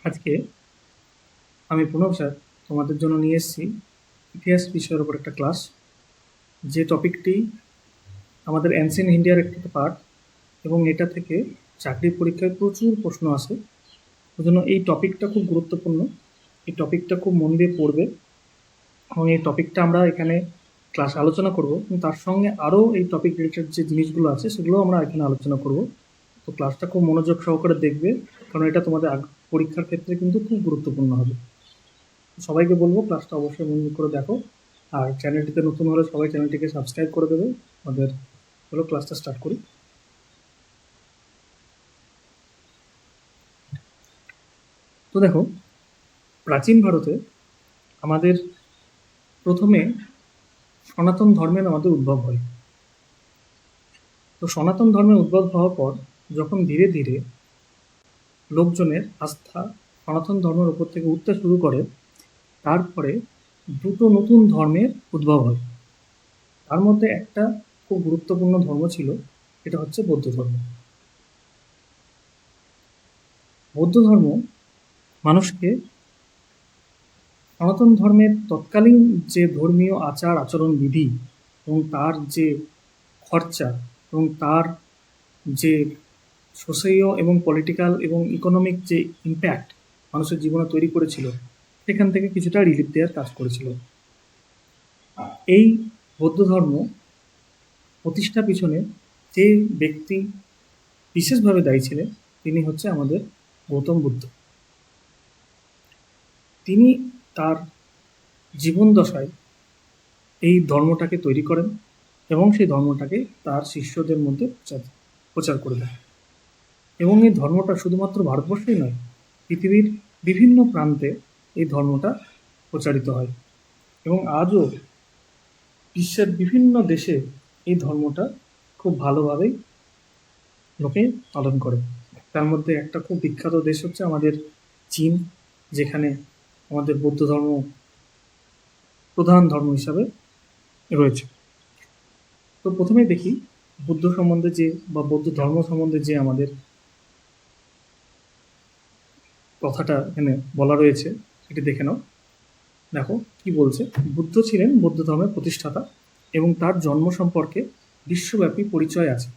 আজকে আমি প্রণব স্যার তোমাদের জন্য নিয়ে এসেছি ইতিহাস বিষয়ের উপর একটা ক্লাস, যে টপিকটি আমাদের অ্যানসিয়েন্ট ইন্ডিয়ার একটা পার্ট এবং এটা থেকে চাকরির পরীক্ষায় প্রচুর প্রশ্ন আসে। ওই জন্য এই টপিকটা খুব গুরুত্বপূর্ণ। এই টপিকটা খুব মন দিয়ে পড়বে এবং এই টপিকটা আমরা এখানে ক্লাস আলোচনা করব, এবং তার সঙ্গে আরও এই টপিক রিলেটেড যে জিনিসগুলো আছে সেগুলো আমরা এখানে আলোচনা করব। তো ক্লাসটা খুব মনোযোগ সহকারে দেখবে, কারণ এটা তোমাদের পরীক্ষার ক্ষেত্রে কিন্তু খুব গুরুত্বপূর্ণ হবে। সবাইকে বলবো ক্লাসটা অবশ্যই মনোযোগ করে দেখো, আর চ্যানেলটিতে নতুন হলে সবাই চ্যানেলটিকে সাবস্ক্রাইব করে দেবে। আমাদের হলো ক্লাসটা স্টার্ট করি। তো দেখো, প্রাচীন ভারতে আমাদের প্রথমে সনাতন ধর্মের আমাদের উদ্ভব হয়। তো সনাতন ধর্মের উদ্ভব হওয়ার পর যখন ধীরে ধীরে লোকজনের আস্থা সনাতন ধর্মের উপর থেকে উঠতে শুরু করে, তারপরে দুটো নতুন ধর্মের উদ্ভব হয়। তার মধ্যে একটা খুব গুরুত্বপূর্ণ ধর্ম ছিল, এটা হচ্ছে বৌদ্ধ ধর্ম। বৌদ্ধ ধর্ম মানুষকে সনাতন ধর্মের তৎকালীন যে ধর্মীয় আচার আচরণ বিধি এবং তার যে খরচা এবং তার যে সোশিও এবং পলিটিক্যাল এবং ইকোনমিক যে ইম্প্যাক্ট মানুষের জীবনে তৈরি করেছিল, সেখান থেকে কিছুটা রিলিফ দেওয়ার কাজ করেছিল। এই বৌদ্ধ ধর্ম প্রতিষ্ঠা পিছনে যে ব্যক্তি বিশেষভাবে দায়ী ছিলেন, তিনি হচ্ছে আমাদের গৌতম বুদ্ধ। তিনি তার জীবন দশায় এই ধর্মটাকে তৈরি করেন এবং সেই ধর্মটাকে তার শিষ্যদের মধ্যে প্রচার করে দেন। এবং এই ধর্মটা শুধুমাত্র ভারতবর্ষেই নয়, পৃথিবীর বিভিন্ন প্রান্তে এই ধর্মটা প্রচারিত হয় এবং আজও বিশ্বের বিভিন্ন দেশে এই ধর্মটা খুব ভালোভাবেই লোকে পালন করে। তার মধ্যে একটা খুব বিখ্যাত দেশ হচ্ছে আমাদের চীন, যেখানে আমাদের বৌদ্ধ ধর্ম প্রধান ধর্ম হিসাবে রয়েছে। তো প্রথমেই দেখি বুদ্ধ সম্বন্ধে যে বা বৌদ্ধ ধর্ম সম্বন্ধে যে আমাদের কথাটা এখানে বলা রয়েছে সেটি দেখে নাও। দেখো কি বলছে। বুদ্ধ ছিলেন বৌদ্ধ ধর্মের প্রতিষ্ঠাতা এবং তার জন্ম সম্পর্কে বিশ্বব্যাপী পরিচয় আছে।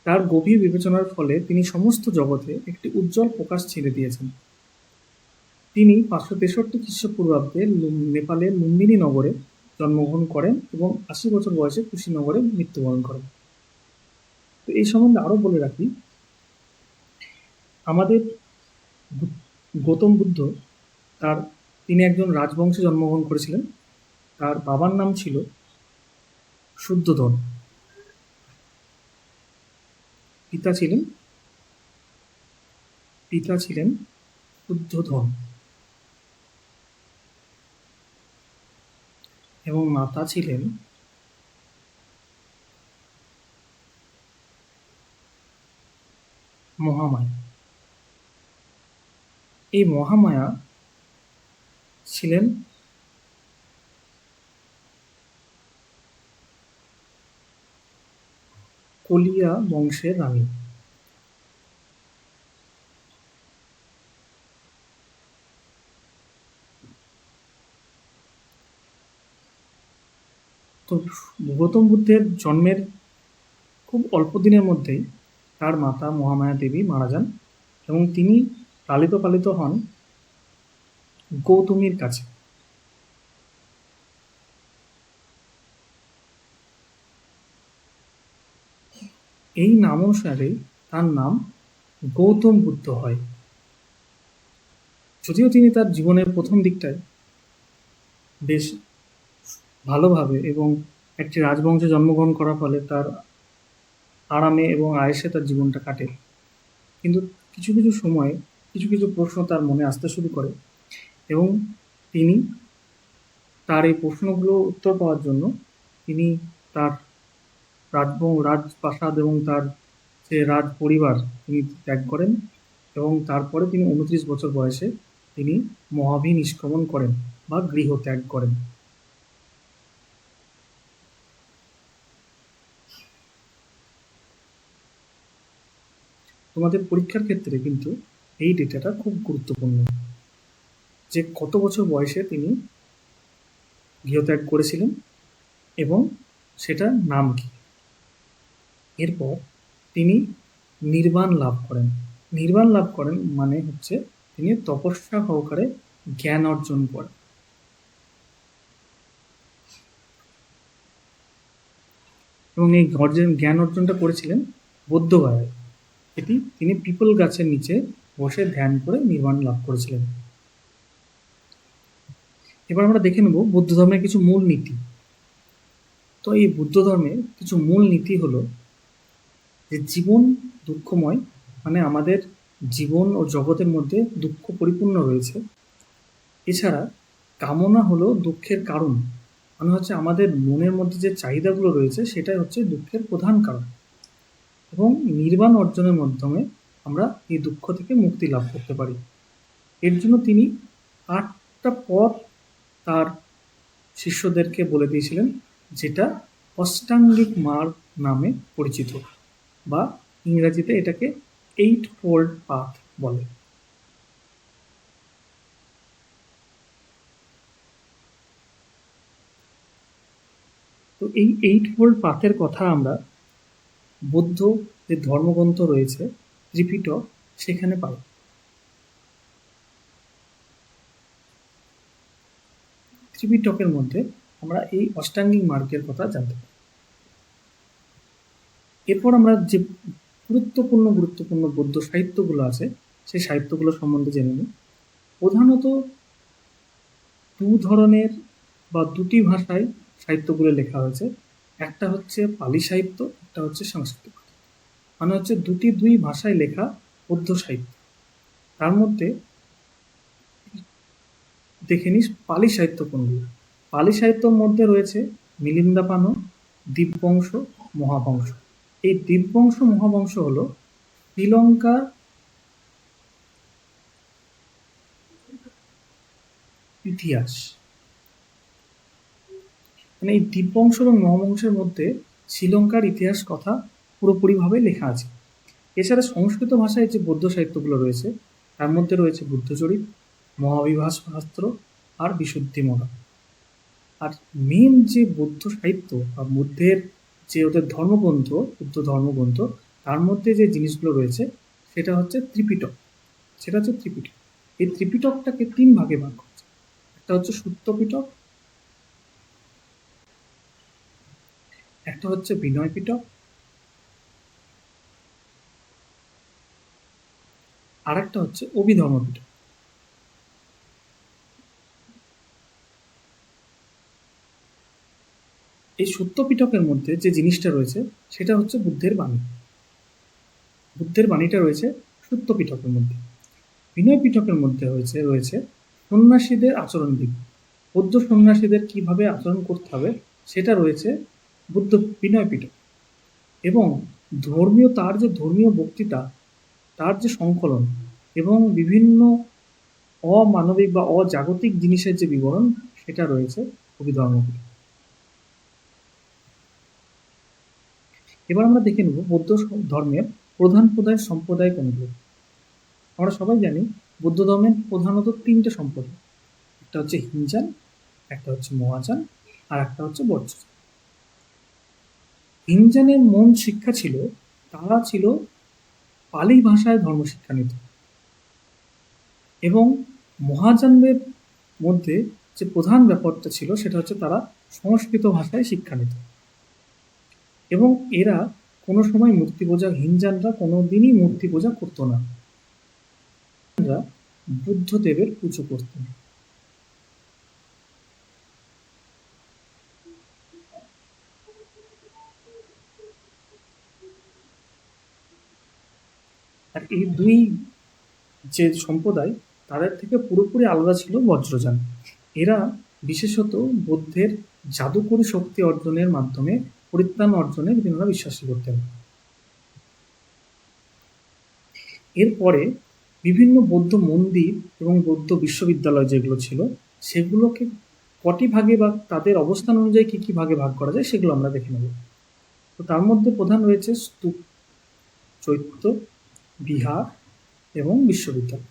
তার গভীর বিবেচনার ফলে তিনি সমস্ত জগতে একটি উজ্জ্বল প্রকাশ ছেড়ে দিয়েছেন। তিনি 563 খ্রিস্টপূর্বাব্দে নেপালের লুম্বিনী নগরে জন্মগ্রহণ করেন এবং 80 বছর বয়সে কুশীনগরে মৃত্যুবরণ করেন। তো এই সম্বন্ধে আরও বলে রাখি, আমাদের গৌতম বুদ্ধ তিনি একজন রাজবংশে জন্মগ্রহণ করেছিলেন। তার বাবার নাম ছিল শুদ্ধোধন, পিতা ছিলেন শুদ্ধোধন এবং মাতা ছিলেন মহামায়া। এই মহামায়া ছিলেন কলিয়া বংশের রানী। তো গৌতম বুদ্ধের জন্মের খুব অল্প দিনের মধ্যেই তার মাতা মহামায়া দেবী মারা যান এবং তিনি লালিত পালিত হন গৌতমীর কাছে। এই নাম অনুসারে তার নাম গৌতম বুদ্ধ হয়। যদিও তিনি তার জীবনের প্রথম দিকটায় বেশ ভালোভাবে এবং একটি রাজবংশে জন্মগ্রহণ করার ফলে তার আরামে এবং আয়েসে তার জীবনটা কাটে, কিন্তু কিছু কিছু সময়ে কিছু কিছু প্রশ্ন তার মনে আসতে শুরু করে এবং তিনি তার এই প্রশ্নগুলো উত্তর পাওয়ার জন্য তিনি তার রাজপ্রাসাদ এবং তার যে রাজ পরিবার তিনি ত্যাগ করেন এবং তারপরে তিনি 29 বছর বয়সে তিনি মহাভিনিষ্ক্রমণ করেন বা গৃহ ত্যাগ করেন। তোমাদের পরীক্ষার ক্ষেত্রে কিন্তু এই ডেটাটা খুব গুরুত্বপূর্ণ, যে কত বছর বয়সে তিনি গৃহত্যাগ করেছিলেন এবং সেটার নাম কি। এরপর তিনি নির্বাণ লাভ করেন। নির্বাণ লাভ করেন মানে হচ্ছে তিনি তপস্যা সহকারে জ্ঞান অর্জন করেন। এবং এই জ্ঞান অর্জনটা করেছিলেন বৌদ্ধগয়ায়। তিনি পিপল গাছের নিচে বসে ধ্যান করে নির্বাণ লাভ করেছিলেন। এবার আমরা দেখে নেব বৌদ্ধ ধর্মের কিছু মূল নীতি। তো এই বুদ্ধ ধর্মের কিছু মূল নীতি হলো যে জীবন দুঃখময়, মানে আমাদের জীবন ও জগতের মধ্যে দুঃখ পরিপূর্ণ রয়েছে। এছাড়া কামনা হলো দুঃখের কারণ, মানে হচ্ছে আমাদের মনের মধ্যে যে চাহিদাগুলো রয়েছে সেটাই হচ্ছে দুঃখের প্রধান কারণ। এবং নির্বাণ অর্জনের মাধ্যমে আমরা এই দুঃখ থেকে মুক্তি লাভ করতে পারি। এর জন্য তিনি 8টা পথ তার শিষ্যদেরকে বলে দিয়েছিলেন, যেটা অষ্টাঙ্গিক মার্গ নামে পরিচিত, বা ইংরেজিতে এটাকে 8-fold পাথ বলে। তো এই 8-fold পাথের কথা আমরা বৌদ্ধ যে ধর্মগ্রন্থ রয়েছে ত্রিপিটক, সেখানে পাই। ত্রিপিটকের মধ্যে আমরা এই অষ্টাঙ্গিক মার্গের কথা জানতে পারি। এরপর আমরা যে গুরুত্বপূর্ণ বৌদ্ধ সাহিত্যগুলো আছে সেই সাহিত্যগুলো সম্বন্ধে জেনে নিই। প্রধানত ধরনের বা দুটি ভাষায় সাহিত্যগুলো লেখা হয়েছে। একটা হচ্ছে পালি সাহিত্য, একটা হচ্ছে সংস্কৃত, মানে হচ্ছে দুই ভাষায় লেখা বৌদ্ধ সাহিত্য। তার মধ্যে দেখে নিস পালি সাহিত্য কোনগুলো। পালি সাহিত্যর মধ্যে রয়েছে মিলিন্দাপানু, দীপবংশ, মহাবংশ। এই দীপবংশ মহাবংশ হলো শ্রীলঙ্কার ইতিহাস। মানে এই দীপবংশ এবং মহাবংশের মধ্যে শ্রীলঙ্কার ইতিহাস কথা পুরোপুরিভাবে লেখা আছে। এছাড়া সংস্কৃত ভাষায় যে বৌদ্ধ সাহিত্যগুলো রয়েছে তার মধ্যে রয়েছে বুদ্ধচরিত, মহাবিভাস শাস্ত্র আর বিশুদ্ধিমনা। আর মেন যে বৌদ্ধ সাহিত্য বা বুদ্ধের যে ওদের ধর্মগ্রন্থ, বুদ্ধ ধর্মগ্রন্থ, তার মধ্যে যে জিনিসগুলো রয়েছে সেটা হচ্ছে ত্রিপিটক। এই ত্রিপিটকটাকে 3 ভাগে ভাগ করেছে। একটা হচ্ছে সুত্ত পিটক, একটা হচ্ছে বিনয় পিটক, আর একটা হচ্ছে অভিধর্ম পিটক। এই সুত্ত পিটকের মধ্যে যে জিনিসটা রয়েছে সেটা হচ্ছে বুদ্ধের বাণী। বুদ্ধের বাণীটা রয়েছে সুত্ত পিটকের মধ্যে। বিনয় পিটকের মধ্যে রয়েছে সন্ন্যাসীদের আচরণ বিধি। বৌদ্ধ সন্ন্যাসীদের কিভাবে আচরণ করতে হবে সেটা রয়েছে বুদ্ধ বিনয় পিটক। এবং তার যে ধর্মীয় বক্তৃতা, তার যে সংকলন এবং বিভিন্ন অমানবিক বা অজাগতিক জিনিসের যে বিবরণ, সেটা রয়েছে অভিধর্ম পিটক। এবার আমরা দেখে নেব বৌদ্ধ ধর্মের প্রধান সম্প্রদায় কোনগুলো। আমরা সবাই জানি বৌদ্ধ ধর্মের প্রধানত 3টে সম্প্রদায়। একটা হচ্ছে হিনজান, একটা হচ্ছে মহাযান, আর একটা হচ্ছে বজ্রযান। হিনজানের মূল শিক্ষা ছিল, তারা ছিল পালি ভাষায় ধর্ম শিক্ষা নিত। এবং মহাযানদের মধ্যে যে প্রধান ব্যাপারটা ছিল সেটা হচ্ছে তারা সংস্কৃত ভাষায় শিক্ষা নিত। এবং এরা কোনো সময় মূর্তি পূজা, হিনজানরা কোনোদিনই মূর্তি পূজা করতো না, বুদ্ধদেবের পুজো করতেন। আর এই দুই যে সম্প্রদায়, তাদের থেকে পুরোপুরি আলাদা ছিল বজ্রযান। এরা বিশেষত বুদ্ধের জাদুকরী শক্তি অর্জনের মাধ্যমে পরিত্রাণ অর্জনে তিনারা বিশ্বাসী করতেন। এরপরে বিভিন্ন বৌদ্ধ মন্দির এবং বৌদ্ধ বিশ্ববিদ্যালয় যেগুলো ছিল সেগুলোকে কটি ভাগে বা তাদের অবস্থান অনুযায়ী কী কী ভাগে ভাগ করা যায় সেগুলো আমরা দেখে নেব। তো তার মধ্যে প্রধান রয়েছে স্তূপ, চৈত্য, বিহার এবং বিশ্ববিদ্যালয়।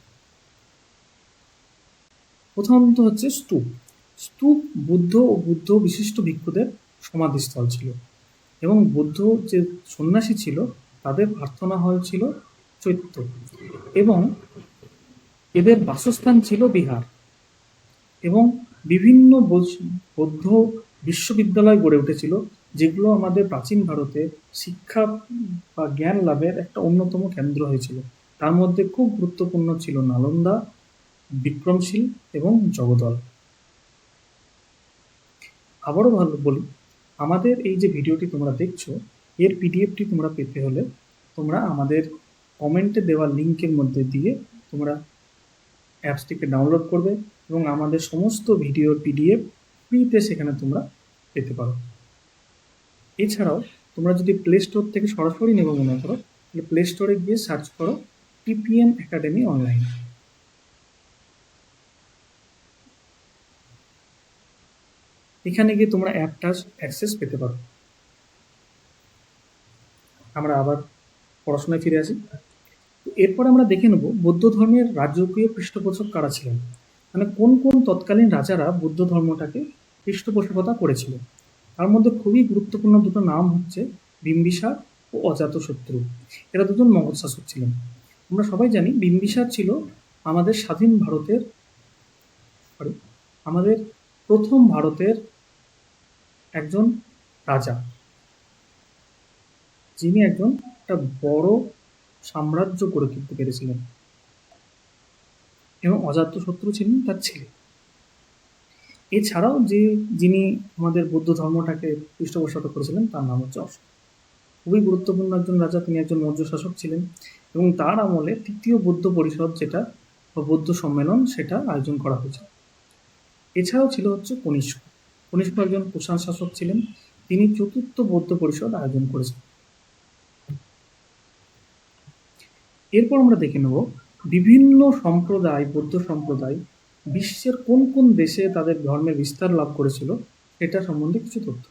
প্রথমত হচ্ছে স্তূপ। স্তূপ বুদ্ধ ও বুদ্ধ বিশিষ্ট ভিক্ষুদের সমাধিস্থল ছিল, এবং বুদ্ধ যে সন্ন্যাসী ছিল তাদের প্রার্থনা হল ছিল চৈত্য, এবং এদের বাসস্থান ছিল বিহার, এবং বিভিন্ন বৌদ্ধ বিশ্ববিদ্যালয় গড়ে উঠেছিল, যেগুলো আমাদের প্রাচীন ভারতে শিক্ষা বা জ্ঞান লাভের একটা অন্যতম কেন্দ্র হয়েছিল। তার মধ্যে খুব গুরুত্বপূর্ণ ছিল নালন্দা, বিক্রমশীল এবং জগদল। আবারও ভালো বলি, আমাদের এই যে ভিডিওটি তোমরা দেখছো, এর পিডিএফটি তোমরা পেতে হলে তোমরা আমাদের কমেন্টে দেওয়া লিঙ্কের মধ্যে দিয়ে তোমরা অ্যাপসটিকে ডাউনলোড করবে, এবং আমাদের সমস্ত ভিডিওর পিডিএফ ফ্রিতে সেখানে তোমরা পেতে পারো। এছাড়াও তোমরা যদি প্লে স্টোর থেকে সরাসরি নেব মনে করো, তাহলে প্লে স্টোরে গিয়ে সার্চ করো টিপিএম একাডেমি অনলাইন। এখানে গিয়ে তোমরা অ্যাপটার অ্যাক্সেস পেতে পারো। আমরা আবার পড়াশোনায় ফিরে আসি। এরপর আমরা দেখে নেব বৌদ্ধ ধর্মের রাজকীয় পৃষ্ঠপোষক কারা ছিলেন, মানে কোন কোন তৎকালীন রাজারা বৌদ্ধ ধর্মটাকে পৃষ্ঠপোষকতা করেছিল। তার মধ্যে খুবই গুরুত্বপূর্ণ দুটো নাম হচ্ছে বিম্বিসার ও অজাতশত্রু। এরা দুজন মগধ শাসক ছিলেন। আমরা সবাই জানি বিম্বিসার ছিল আমাদের স্বাধীন ভারতের আমাদের প্রথম ভারতের একজন রাজা, যিনি একজন একটা বড় সাম্রাজ্য গড়ে তুলতে পেরেছিলেন, এবং অজাতশত্রু ছিলেন তার ছেলে। এছাড়াও যিনি আমাদের বৌদ্ধ ধর্মটাকে পৃষ্ঠপোষকতা করেছিলেন তার নাম হচ্ছে অশোক। খুবই গুরুত্বপূর্ণ একজন রাজা, তিনি একজন মৌর্য শাসক ছিলেন, এবং তার আমলে তৃতীয় বৌদ্ধ পরিষদ যেটা বা বৌদ্ধ সম্মেলন সেটা আয়োজন করা হয়েছে। এছাড়াও ছিল হচ্ছে কনিষ্ক। কনিষ্ক একজন কুষাণ শাসক ছিলেন, তিনি চতুর্থ বৌদ্ধ পরিষদ আয়োজন করেছেন। এরপর আমরা দেখে নেব বিভিন্ন সম্প্রদায়, বৌদ্ধ সম্প্রদায় বিশ্বের কোন কোন দেশে তাদের ধর্মের বিস্তার লাভ করেছিল সেটা সম্বন্ধে কিছু তথ্য।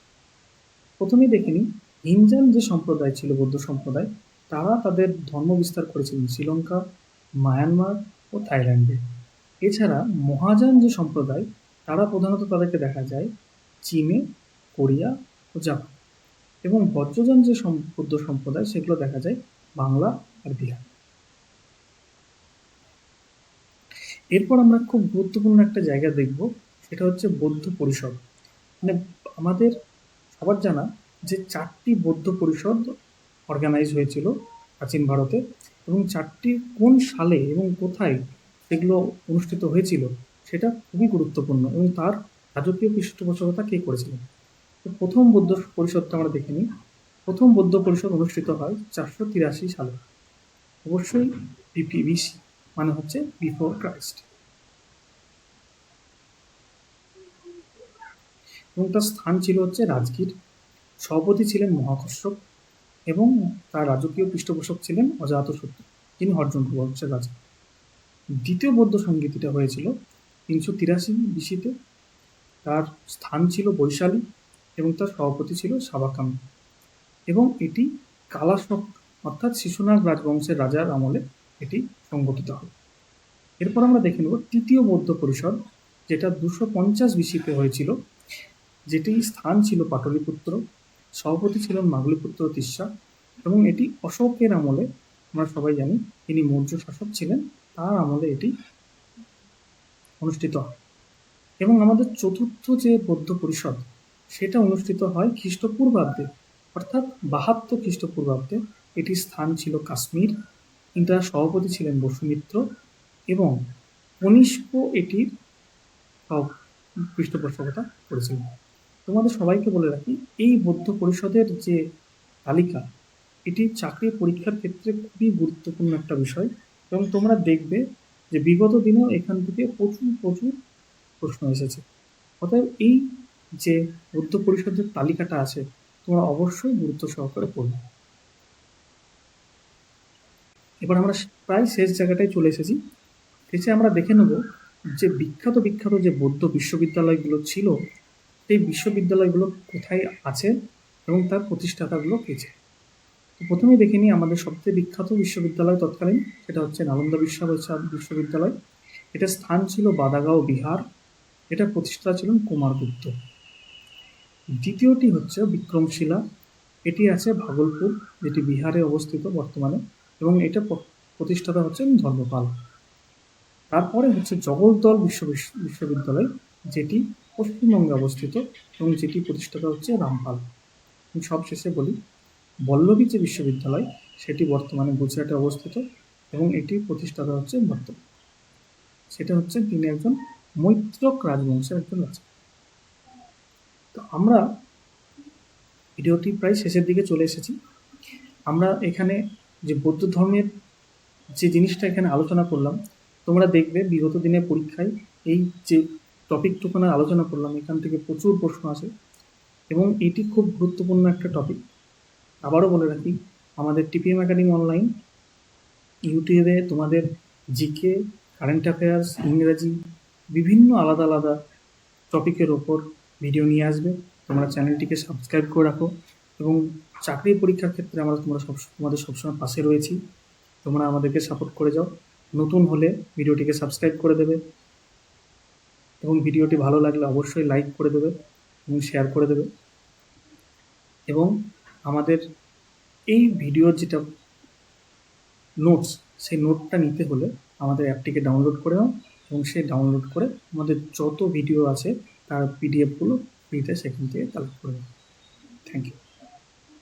প্রথমেই দেখে নিই, হিনজান যে সম্প্রদায় ছিল বৌদ্ধ সম্প্রদায়, তারা তাদের ধর্ম বিস্তার করেছিলেন শ্রীলঙ্কা, মায়ানমার ও থাইল্যান্ডে। এছাড়া মহাযান যে সম্প্রদায়, তারা প্রধানত তাদেরকে দেখা যায় চীনে, কোরিয়া ও জাপান, এবং বজ্রযান যে বৌদ্ধ সম্প্রদায়, সেগুলো দেখা যায় বাংলা আর বিহার। এরপর আমরা খুব গুরুত্বপূর্ণ একটা জায়গা দেখব, সেটা হচ্ছে বৌদ্ধ পরিষদ। মানে আমাদের সবার জানা যে 4টি বৌদ্ধ পরিষদ অর্গানাইজ হয়েছিল প্রাচীন ভারতে, এবং 4টি কোন সালে এবং কোথায় সেগুলো অনুষ্ঠিত হয়েছিল সেটা খুবই গুরুত্বপূর্ণ, এবং তার রাজকীয় পৃষ্ঠপোষকতা কে করেছিলেন। তো প্রথম বৌদ্ধ পরিষদটা আমরা দেখে নিই। প্রথম বৌদ্ধ পরিষদ অনুষ্ঠিত হয় 483 সালে, অবশ্যই বিসি, মানে হচ্ছে বিফোর ক্রাইস্ট, এবং তার স্থান ছিল হচ্ছে রাজগীর। সভাপতি ছিলেন মহাকর্ষক, এবং তার রাজকীয় পৃষ্ঠপোষক ছিলেন অজাতশত্রু, যিনি হর্যঙ্ক বংশের রাজা। দ্বিতীয় বৌদ্ধ সংগীতিটা হয়েছিল 383 বিসিতে। তার স্থান ছিল বৈশালী, এবং তার সভাপতি ছিল সাবাকাম, এবং এটি কালাশক অর্থাৎ শিশুনাগ রাজবংশের রাজার আমলে এটি সংগঠিত হয়। এরপর আমরা দেখে নেব তৃতীয় বৌদ্ধ পরিষদ, যেটা 250 বিসিতে হয়েছিল, যেটির স্থান ছিল পাটলিপুত্র, সভাপতি ছিলেন মাগলিপুত্র তিস্সা, এবং এটি অশোকের আমলে, আমরা সবাই জানি তিনি মৌর্য শাসক ছিলেন, তার আমলে এটি অনুষ্ঠিত হয়। এবং আমাদের চতুর্থ যে বৌদ্ধ পরিষদ, সেটা অনুষ্ঠিত হয় খ্রিস্টপূর্বাব্দে, অর্থাৎ 72 খ্রিস্টপূর্বাব্দে। এটির স্থান ছিল কাশ্মীর, এটার সভাপতি ছিলেন বসুমিত্র, এবং কনিষ্ক এটির পৃষ্ঠপোষকতা করেছিলেন। তোমাদের সবাইকে বলে রাখি, এই বৌদ্ধ পরিষদের যে তালিকা, এটি চাকরি পরীক্ষার ক্ষেত্রে খুবই গুরুত্বপূর্ণ একটা বিষয়, এবং তোমরা দেখবে যে বিগত দিনেও এখান থেকে প্রচুর প্রশ্ন এসেছে। অতএব এই যে বৌদ্ধ পরিষদের তালিকাটা আছে, তোমরা অবশ্যই গুরুত্ব সহকারে পড়বে। এবার আমরা প্রায় শেষ জায়গাটায় চলে এসেছি। শেষে আমরা দেখে নেব যে বিখ্যাত যে বৌদ্ধ বিশ্ববিদ্যালয়গুলো ছিল, সেই বিশ্ববিদ্যালয়গুলো কোথায় আছে এবং তার প্রতিষ্ঠাতাগুলো কে ছিল। তো প্রথমেই দেখে নিই আমাদের সবচেয়ে বিখ্যাত বিশ্ববিদ্যালয় তৎকালীন, সেটা হচ্ছে নালন্দা বিশ্ববিদ্যালয়। এটার স্থান ছিল বাদাগাঁও, বিহার। এটা প্রতিষ্ঠাতা ছিলেন কুমারগুপ্ত। দ্বিতীয়টি হচ্ছে বিক্রমশিলা। এটি আছে ভাগলপুর, যেটি বিহারে অবস্থিত বর্তমানে, এবং এটা প্রতিষ্ঠাতা হচ্ছেন ধর্মপাল। তারপরে হচ্ছে জগদ্দল বিশ্ববিদ্যালয়, যেটি পশ্চিমবঙ্গে অবস্থিত এবং যেটি প্রতিষ্ঠাতা হচ্ছে রামপাল। সবশেষে বলি বল্লভী যে বিশ্ববিদ্যালয়, সেটি বর্তমানে গুজরাটে অবস্থিত এবং এটি প্রতিষ্ঠাতা হচ্ছে সেটা হচ্ছে তিনি একজন মৈত্রক রাজবংশের একজন রাজা। তো আমরা ভিডিওটি প্রায় শেষের দিকে চলে এসেছি। আমরা এখানে যে বৌদ্ধ ধর্মের যে জিনিসটা এখানে আলোচনা করলাম, তোমরা দেখবে বিগত দিনের পরীক্ষায় এই যে টপিকটুকুনা আলোচনা করলাম, এখান থেকে প্রচুর প্রশ্ন আসে এবং এটি খুব গুরুত্বপূর্ণ একটা টপিক। আবারও বলে রাখি, আমাদের টিপিএম একাডেমি অনলাইন ইউটিউবে তোমাদের জিকে, কারেন্ট অ্যাফেয়ার্স, ইংরাজি, বিভিন্ন আলাদা আলাদা টপিকের ওপর ভিডিও নিয়ে আসবে। তোমরা চ্যানেলটিকে সাবস্ক্রাইব করে রাখো এবং চাকরির পরীক্ষার ক্ষেত্রে তোমাদের সবসময় পাশে রয়েছি। তোমরা আমাদেরকে সাপোর্ট করে যাও। নতুন হলে ভিডিওটিকে সাবস্ক্রাইব করে দেবে এবং ভিডিওটি ভালো লাগলে অবশ্যই লাইক করে দেবে এবং শেয়ার করে দেবে। এবং আমাদের এই ভিডিওর যেটা নোটস, সেই নোটটা নিতে হলে আমাদের অ্যাপটিকে ডাউনলোড করে নাও এবং সেই ডাউনলোড করে আমাদের যত ভিডিও আছে তার পিডিএফগুলো ফ্রিতে সেখান থেকে কালেক্ট করে নাও। Thank you.